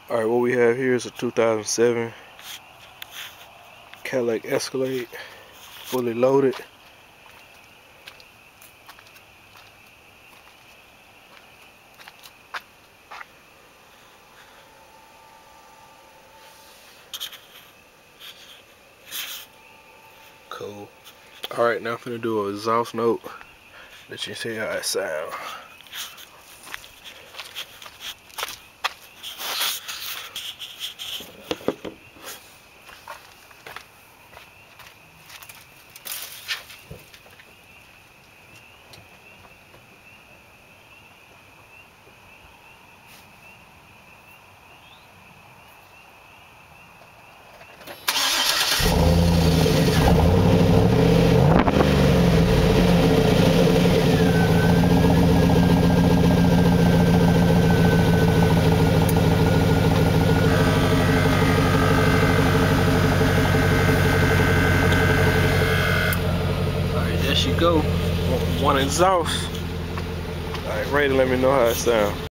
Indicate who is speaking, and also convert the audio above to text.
Speaker 1: Alright, what we have here is a 2007 Cadillac Escalade, fully loaded. Cool. Alright, now I'm gonna do an exhaust note. Let you see how it sounds. There she go, one exhaust. Alright, ready to let me know how it sounds.